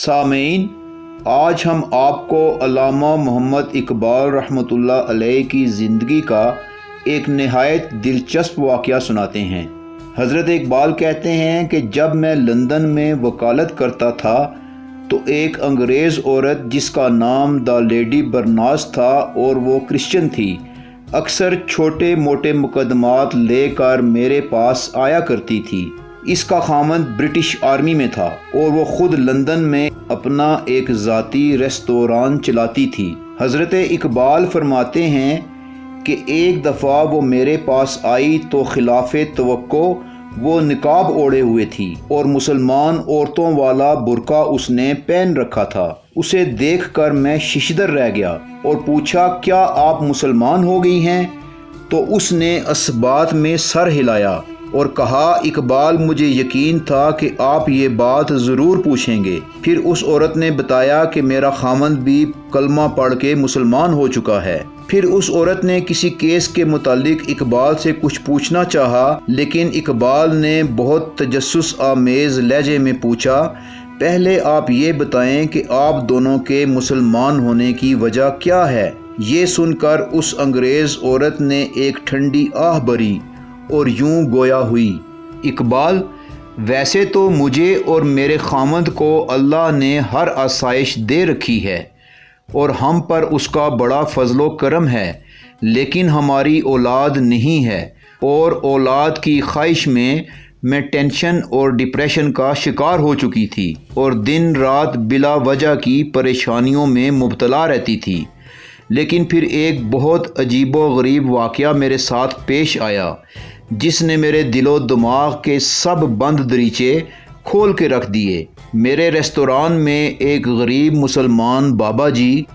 सामीन, आज हम आपको अल्लामा मोहम्मद इकबाल रहमतुल्लाह अलैह की ज़िंदगी का एक नहायत दिलचस्प वाक़या सुनाते हैं। हज़रत इकबाल कहते हैं कि जब मैं लंदन में वकालत करता था तो एक अंग्रेज़ औरत जिसका नाम द लेडी बर्नास था और वो क्रिश्चियन थी, अक्सर छोटे मोटे मुकदमात लेकर मेरे पास आया करती थी। इसका खामद ब्रिटिश आर्मी में था और वो खुद लंदन में अपना एक ज़ाती रेस्टोरां चलाती थी। हज़रत इकबाल फरमाते हैं कि एक दफ़ा वो मेरे पास आई तो खिलाफ़े तवक्को वो निकाब ओढ़े हुए थी और मुसलमान औरतों वाला बुर्का उसने पहन रखा था। उसे देखकर मैं शिशदर रह गया और पूछा, क्या आप मुसलमान हो गई हैं? तो उसने असबात में सर हिलाया और कहा, इकबाल, मुझे यकीन था कि आप ये बात ज़रूर पूछेंगे। फिर उस औरत ने बताया कि मेरा खामद भी कलमा पढ़ के मुसलमान हो चुका है। फिर उस औरत ने किसी केस के मुतालिक इकबाल से कुछ पूछना चाहा, लेकिन इकबाल ने बहुत तजस्सुस आमेज़ लहजे में पूछा, पहले आप ये बताएं कि आप दोनों के मुसलमान होने की वजह क्या है। ये सुनकर उस अंग्रेज़ औरत ने एक ठंडी आह भरी और यूं गोया हुई, इकबाल, वैसे तो मुझे और मेरे खामद को अल्लाह ने हर आसाइश दे रखी है और हम पर उसका बड़ा फजलो करम है, लेकिन हमारी औलाद नहीं है और औलाद की ख्वाहिश में मैं टेंशन और डिप्रेशन का शिकार हो चुकी थी और दिन रात बिला वजह की परेशानियों में मुब्तला रहती थी। लेकिन फिर एक बहुत अजीबो गरीब वाक़या मेरे साथ पेश आया जिसने मेरे दिलो दिमाग के सब बंद दरीचे खोल के रख दिए। मेरे रेस्तोरां में एक गरीब मुसलमान बाबा जी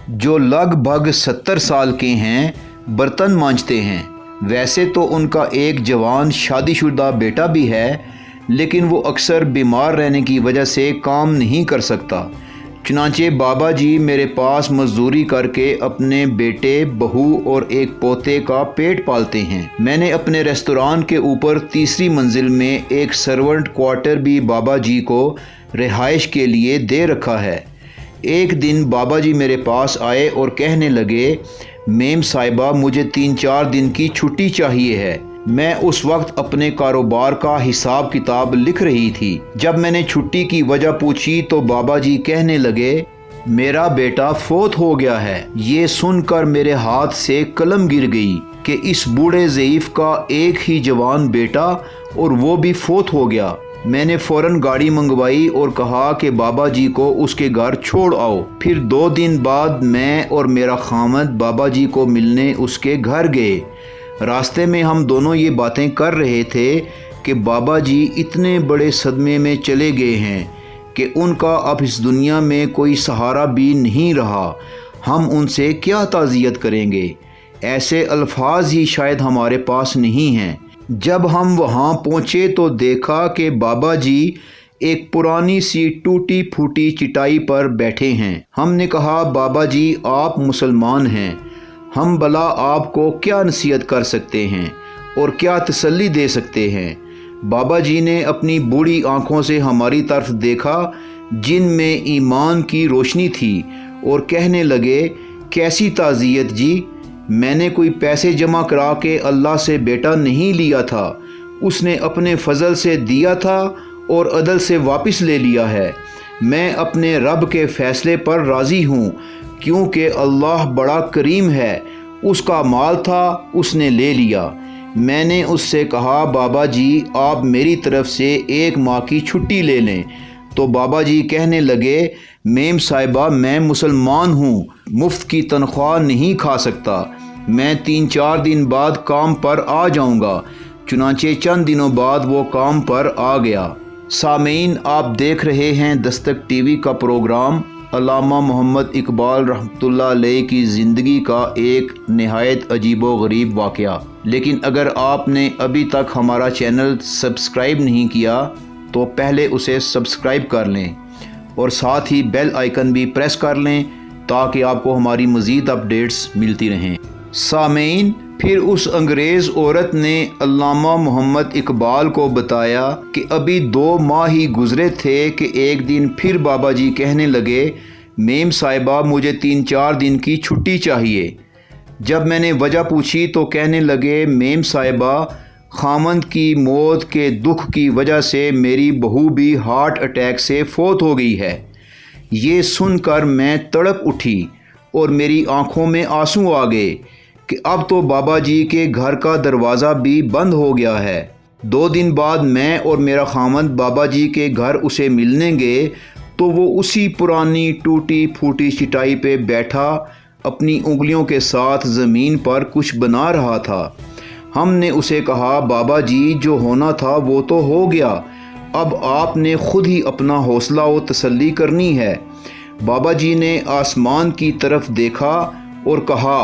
जो लगभग 70 साल के हैं बर्तन मांजते हैं। वैसे तो उनका एक जवान शादीशुदा बेटा भी है, लेकिन वो अक्सर बीमार रहने की वजह से काम नहीं कर सकता। चुनांचे बाबा जी मेरे पास मजदूरी करके अपने बेटे, बहू और एक पोते का पेट पालते हैं। मैंने अपने रेस्तोरां के ऊपर तीसरी मंजिल में एक सर्वेंट क्वार्टर भी बाबा जी को रिहाइश के लिए दे रखा है। एक दिन बाबा जी मेरे पास आए और कहने लगे, मेम साहिबा, मुझे 3-4 दिन की छुट्टी चाहिए है। मैं उस वक्त अपने कारोबार का हिसाब किताब लिख रही थी। जब मैंने छुट्टी की वजह पूछी तो बाबा जी कहने लगे, मेरा बेटा फोत हो गया है। ये सुनकर मेरे हाथ से कलम गिर गई कि इस बूढ़े ज़ईफ़ का एक ही जवान बेटा और वो भी फोत हो गया। मैंने फ़ौरन गाड़ी मंगवाई और कहा कि बाबा जी को उसके घर छोड़ आओ। फिर 2 दिन बाद मैं और मेरा खामद बाबा जी को मिलने उसके घर गए। रास्ते में हम दोनों ये बातें कर रहे थे कि बाबा जी इतने बड़े सदमे में चले गए हैं कि उनका अब इस दुनिया में कोई सहारा भी नहीं रहा। हम उनसे क्या ताज़ियत करेंगे? ऐसे अल्फाज ही शायद हमारे पास नहीं हैं। जब हम वहाँ पहुँचे तो देखा कि बाबा जी एक पुरानी सी टूटी फूटी चटाई पर बैठे हैं। हमने कहा, बाबा जी, आप मुसलमान हैं, हम भला आपको क्या नसीहत कर सकते हैं और क्या तसल्ली दे सकते हैं? बाबा जी ने अपनी बूढ़ी आंखों से हमारी तरफ देखा जिनमें ईमान की रोशनी थी और कहने लगे, कैसी ताज़ियत जी, मैंने कोई पैसे जमा करा के अल्लाह से बेटा नहीं लिया था। उसने अपने फजल से दिया था और अदल से वापस ले लिया है। मैं अपने रब के फ़ैसले पर राज़ी हूँ क्योंकि अल्लाह बड़ा करीम है। उसका माल था, उसने ले लिया। मैंने उससे कहा, बाबा जी, आप मेरी तरफ से 1 माह की छुट्टी ले लें। तो बाबा जी कहने लगे, मेम साहिबा, मैं मुसलमान हूँ, मुफ्त की तनख्वाह नहीं खा सकता। मैं 3-4 दिन बाद काम पर आ जाऊँगा। चुनांचे चंद दिनों बाद वो काम पर आ गया। सामीन, आप देख रहे हैं दस्तक टीवी का प्रोग्राम अल्लामा मोहम्मद इकबाल रहमतुल्लाह अलैह की ज़िंदगी का एक नहायत अजीबो गरीब वाक़या। लेकिन अगर आपने अभी तक हमारा चैनल सब्सक्राइब नहीं किया तो पहले उसे सब्सक्राइब कर लें और साथ ही बेल आइकन भी प्रेस कर लें ताकि आपको हमारी मज़ीद अपडेट्स मिलती रहें। सामीन, پھر اس انگریز عورت نے علامہ محمد اقبال کو بتایا کہ ابھی 2 ماہ ہی گزرے تھے کہ ایک دن پھر بابا جی کہنے لگے میم صاحبہ مجھے 3-4 دن کی چھٹی چاہیے۔ جب میں نے وجہ پوچھی تو کہنے لگے میم صاحبہ خامند کی موت کے دکھ کی وجہ سے میری بہو بھی ہارٹ اٹیک سے فوت ہو گئی ہے۔ یہ سن کر میں تڑپ اٹھی اور میری آنکھوں میں آنسو آ گئے کہ اب تو بابا جی کے گھر کا دروازہ بھی بند ہو گیا ہے۔ 2 دن بعد میں اور میرا خامند بابا جی کے گھر اسے ملنے گئے تو وہ اسی پرانی ٹوٹی پھوٹی چٹائی پہ بیٹھا اپنی انگلیوں کے ساتھ زمین پر کچھ بنا رہا تھا۔ ہم نے اسے کہا بابا جی جو ہونا تھا وہ تو ہو گیا، اب آپ نے خود ہی اپنا حوصلہ و تسلی کرنی ہے۔ بابا جی نے آسمان کی طرف دیکھا اور کہا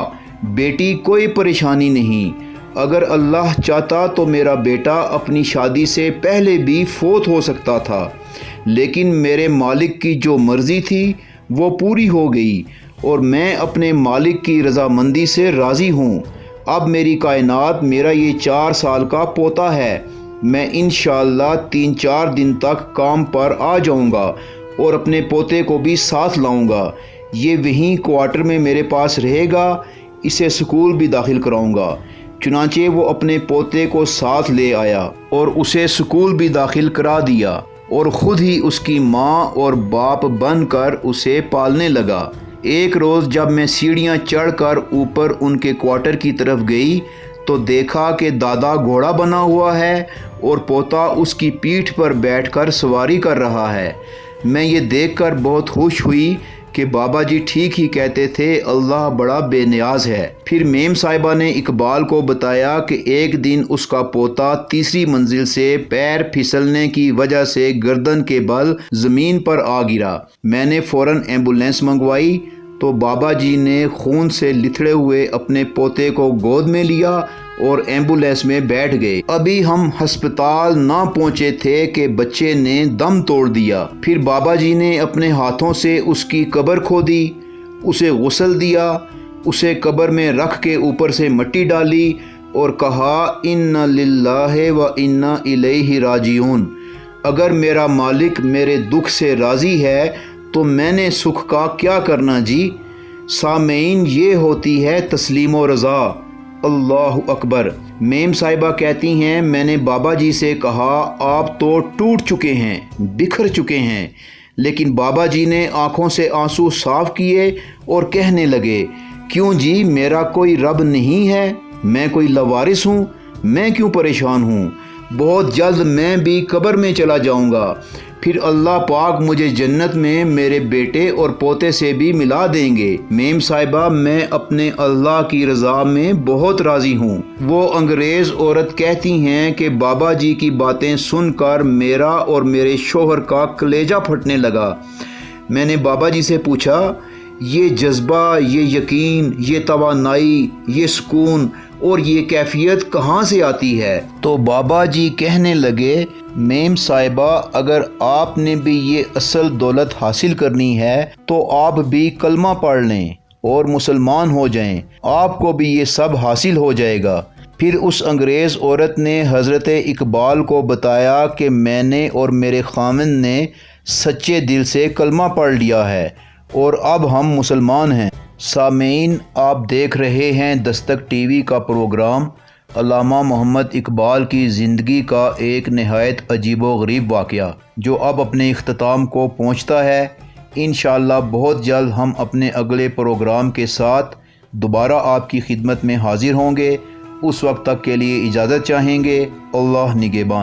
بیٹی کوئی پریشانی نہیں، اگر اللہ چاہتا تو میرا بیٹا اپنی شادی سے پہلے بھی فوت ہو سکتا تھا، لیکن میرے مالک کی جو مرضی تھی وہ پوری ہو گئی اور میں اپنے مالک کی رضامندی سے راضی ہوں۔ اب میری کائنات میرا یہ 4 سال کا پوتا ہے، میں انشاءاللہ 3-4 دن تک کام پر آ جاؤں گا اور اپنے پوتے کو بھی ساتھ لاؤں گا۔ یہ وہیں کوارٹر میں میرے پاس رہے گا، اسے سکول بھی داخل کراؤں گا۔ چنانچہ وہ اپنے پوتے کو ساتھ لے آیا اور اسے سکول بھی داخل کرا دیا اور خود ہی اس کی ماں اور باپ بن کر اسے پالنے لگا۔ ایک روز جب میں سیڑھیاں چڑھ کر اوپر ان کے کوارٹر کی طرف گئی تو دیکھا کہ دادا گھوڑا بنا ہوا ہے اور پوتا اس کی پیٹھ پر بیٹھ کر سواری کر رہا ہے۔ میں یہ دیکھ کر بہت خوش ہوئی کہ بابا جی ٹھیک ہی کہتے تھے، اللہ بڑا بے نیاز ہے۔ پھر میم صاحبہ نے اقبال کو بتایا کہ ایک دن اس کا پوتا 3ری منزل سے پیر پھسلنے کی وجہ سے گردن کے بل زمین پر آ گرا۔ میں نے فوراً ایمبولینس منگوائی تو بابا جی نے خون سے لتھڑے ہوئے اپنے پوتے کو گود میں لیا اور ایمبولینس میں بیٹھ گئے۔ ابھی ہم ہسپتال نہ پہنچے تھے کہ بچے نے دم توڑ دیا۔ پھر بابا جی نے اپنے ہاتھوں سے اس کی قبر کھودی، اسے غسل دیا، اسے قبر میں رکھ کے اوپر سے مٹی ڈالی اور کہا انا للہ و انا الیہ راجعون۔ اگر میرا مالک میرے دکھ سے راضی ہے تو میں نے سکھ کا کیا کرنا جی۔ سامعین یہ ہوتی ہے تسلیم و رضا۔ اللہ اکبر۔ میم صاحبہ کہتی ہیں میں نے بابا جی سے کہا آپ تو ٹوٹ چکے ہیں، بکھر چکے ہیں، لیکن بابا جی نے آنکھوں سے آنسو صاف کیے اور کہنے لگے کیوں جی میرا کوئی رب نہیں ہے، میں کوئی لاوارث ہوں، میں کیوں پریشان ہوں، بہت جلد میں بھی قبر میں چلا جاؤں گا، پھر اللہ پاک مجھے جنت میں میرے بیٹے اور پوتے سے بھی ملا دیں گے۔ میم صاحبہ میں اپنے اللہ کی رضا میں بہت راضی ہوں۔ وہ انگریز عورت کہتی ہیں کہ بابا جی کی باتیں سن کر میرا اور میرے شوہر کا کلیجہ پھٹنے لگا۔ میں نے بابا جی سے پوچھا یہ جذبہ، یہ یقین، یہ توانائی، یہ سکون اور یہ کیفیت کہاں سے آتی ہے؟ تو بابا جی کہنے لگے میم صاحبہ اگر آپ نے بھی یہ اصل دولت حاصل کرنی ہے تو آپ بھی کلمہ پڑھ لیں اور مسلمان ہو جائیں، آپ کو بھی یہ سب حاصل ہو جائے گا۔ پھر اس انگریز عورت نے حضرت اقبال کو بتایا کہ میں نے اور میرے خامند نے سچے دل سے کلمہ پڑھ لیا ہے اور اب ہم مسلمان ہیں۔ سامعین آپ دیکھ رہے ہیں دستک ٹی وی کا پروگرام علامہ محمد اقبال کی زندگی کا ایک نہایت عجیب و غریب واقعہ جو اب اپنے اختتام کو پہنچتا ہے۔ انشاءاللہ بہت جلد ہم اپنے اگلے پروگرام کے ساتھ دوبارہ آپ کی خدمت میں حاضر ہوں گے۔ اس وقت تک کے لیے اجازت چاہیں گے۔ اللہ نگہبان۔